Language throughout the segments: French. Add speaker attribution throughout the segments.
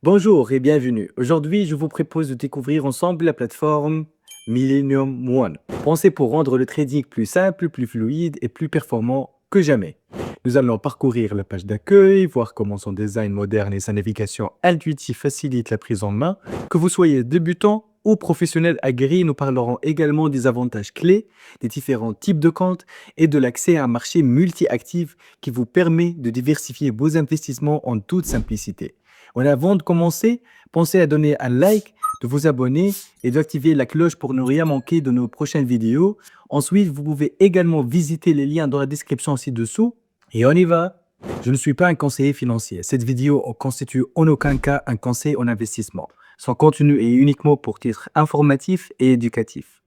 Speaker 1: Bonjour et bienvenue. Aujourd'hui, je vous propose de découvrir ensemble la plateforme Millennium One, pensée pour rendre le trading plus simple, plus fluide et plus performant que jamais. Nous allons parcourir la page d'accueil, voir comment son design moderne et sa navigation intuitive facilitent la prise en main. Que vous soyez débutant ou professionnel aguerri, nous parlerons également des avantages clés, des différents types de comptes et de l'accès à un marché multi-actif qui vous permet de diversifier vos investissements en toute simplicité. Avant de commencer, pensez à donner un like, de vous abonner et d'activer la cloche pour ne rien manquer de nos prochaines vidéos. Ensuite, vous pouvez également visiter les liens dans la description ci-dessous. Et on y va! Je ne suis pas un conseiller financier. Cette vidéo ne constitue en aucun cas un conseil en investissement. Son contenu est uniquement pour titre informatif et éducatif.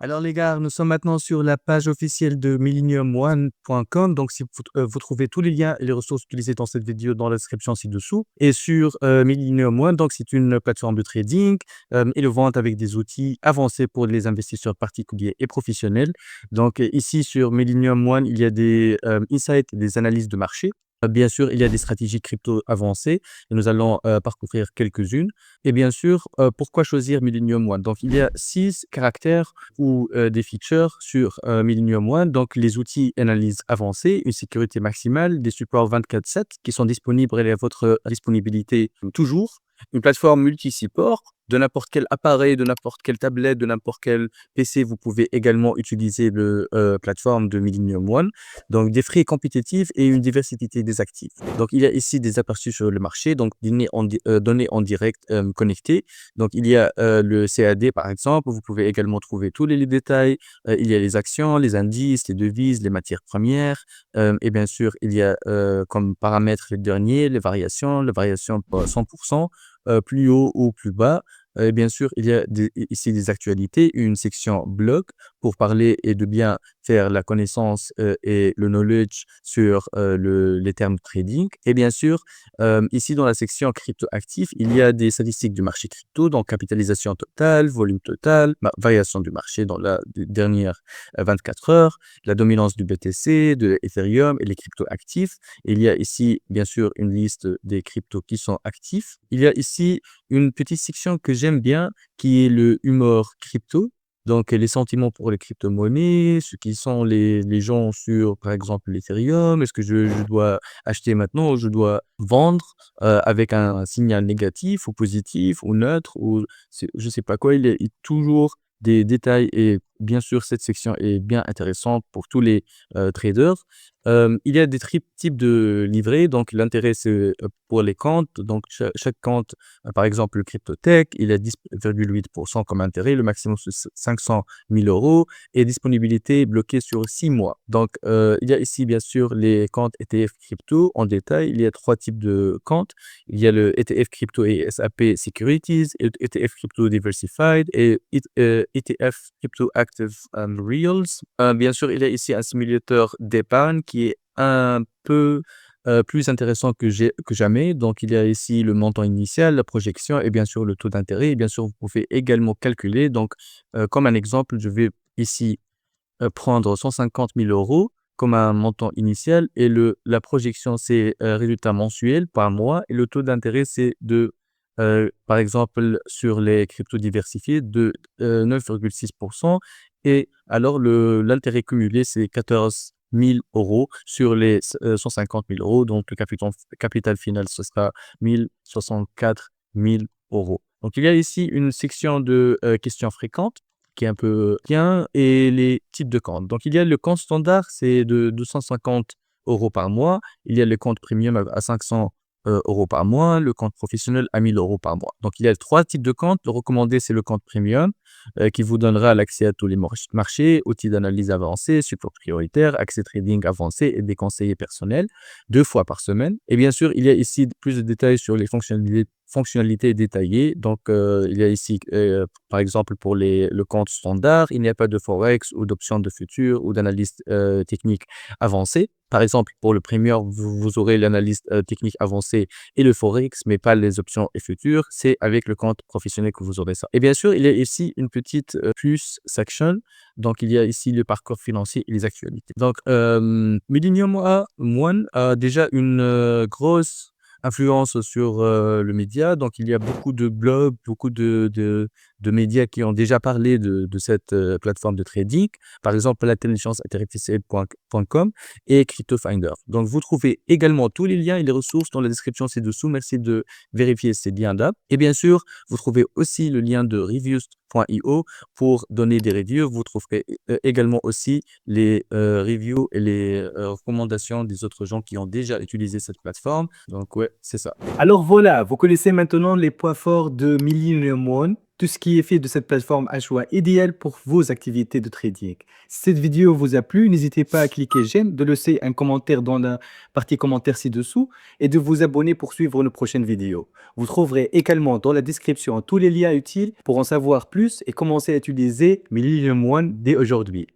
Speaker 1: Alors les gars, nous sommes maintenant sur la page officielle de millenniumone.com. Donc si vous trouvez tous les liens et les ressources utilisées dans cette vidéo dans la description ci-dessous. Et sur Millennium One, donc c'est une plateforme de trading et de vente avec des outils avancés pour les investisseurs particuliers et professionnels. Donc ici sur Millennium One, il y a des insights et des analyses de marché. Bien sûr, il y a des stratégies crypto avancées et nous allons parcourir quelques-unes. Et bien sûr, pourquoi choisir Millennium One? Donc, il y a 6 caractères ou des features sur Millennium One. Donc, les outils analyse avancée, une sécurité maximale, des supports 24/7 qui sont disponibles et à votre disponibilité toujours. Une plateforme multi-support de n'importe quel appareil, de n'importe quelle tablette, de n'importe quel PC. Vous pouvez également utiliser le plateforme de Millennium One. Donc, des frais compétitifs et une diversité des actifs. Donc, il y a ici des aperçus sur le marché, donc données en direct connectées. Donc, il y a le CAD, par exemple. Vous pouvez également trouver tous les détails. Il y a les actions, les indices, les devises, les matières premières. Et bien sûr, il y a comme paramètres les derniers, les variations pour 100%, plus haut ou plus bas. Et bien sûr, il y a ici des actualités, une section blog pour parler et de bien faire la connaissance et le knowledge sur les termes trading. Et bien sûr, ici dans la section crypto actif, il y a des statistiques du marché crypto, donc capitalisation totale, volume total, variation du marché dans la dernière 24 heures, la dominance du BTC, de Ethereum et les crypto actifs. Il y a ici, bien sûr, une liste des cryptos qui sont actifs. Il y a ici une petite section que j'aime bien, qui est le humour crypto. Donc, les sentiments pour les crypto-monnaies, ce qui sont les gens sur, par exemple, l'Ethereum. Est-ce que je dois acheter maintenant ou je dois vendre avec un signal négatif ou positif ou neutre ou je sais pas quoi. Il y a toujours des détails et bien sûr, cette section est bien intéressante pour tous les traders. Il y a des types de livrets. Donc, l'intérêt, c'est pour les comptes. Donc, chaque compte, par exemple, le CryptoTech, il a 10,8% comme intérêt. Le maximum, c'est 500 000 euros et disponibilité bloquée sur 6 mois. Donc, il y a ici, bien sûr, les comptes ETF crypto en détail. Il y a 3 types de comptes. Il y a le ETF crypto et SAP Securities, et ETF crypto Diversified et ETF crypto Active Reals. Bien sûr, il y a ici un simulateur d'épargne qui est un peu plus intéressant que jamais. Donc, il y a ici le montant initial, la projection et bien sûr le taux d'intérêt. Et bien sûr, vous pouvez également calculer. Donc, comme un exemple, je vais ici prendre 150 000 euros comme un montant initial et la projection, c'est résultat mensuel par mois et le taux d'intérêt, c'est par exemple, sur les cryptos diversifiés, de 9,6%. Et alors, l'intérêt cumulé, c'est 14 000 euros sur les 150 000 euros. Donc, le capital final, ce sera 1064 000 euros. Donc, il y a ici une section de questions fréquentes qui est un peu bien et les types de comptes. Donc, il y a le compte standard, c'est de 250 euros par mois. Il y a le compte premium à 500 euros par mois, le compte professionnel à 1000 euros par mois. Donc, il y a 3 types de comptes. Le recommandé, c'est le compte premium qui vous donnera l'accès à tous les marchés, outils d'analyse avancés, support prioritaire, accès trading avancé et des conseillers personnels 2 fois par semaine. Et bien sûr, il y a ici plus de détails sur les fonctionnalités détaillées. Donc, il y a ici, par exemple, pour le compte standard, il n'y a pas de forex ou d'options de futur ou d'analyse technique avancée. Par exemple, pour le premium, vous aurez l'analyse technique avancée et le forex, mais pas les options et futures. C'est avec le compte professionnel que vous aurez ça. Et bien sûr, il y a ici une petite plus section. Donc, il y a ici le parcours financier et les actualités. Donc, Millennium One a déjà une grosse
Speaker 2: influence sur le média. Donc, il y a beaucoup de blogs, beaucoup de médias qui ont déjà parlé de cette plateforme de trading. Par exemple, l'intelligence artificielle.com et CryptoFinder. Donc, vous trouvez également tous les liens et les ressources dans la description ci-dessous. Merci de vérifier ces liens-là. Et bien sûr, vous trouvez aussi le lien de reviews.io pour donner des reviews. Vous trouverez également aussi les reviews et les recommandations des autres gens qui ont déjà utilisé cette plateforme. Donc, ouais, c'est ça.
Speaker 1: Alors voilà, vous connaissez maintenant les points forts de Millennium One, tout ce qui est fait de cette plateforme un choix idéal pour vos activités de trading. Si cette vidéo vous a plu, n'hésitez pas à cliquer j'aime, de laisser un commentaire dans la partie commentaires ci-dessous et de vous abonner pour suivre nos prochaines vidéos. Vous trouverez également dans la description tous les liens utiles pour en savoir plus et commencer à utiliser Millennium One dès aujourd'hui.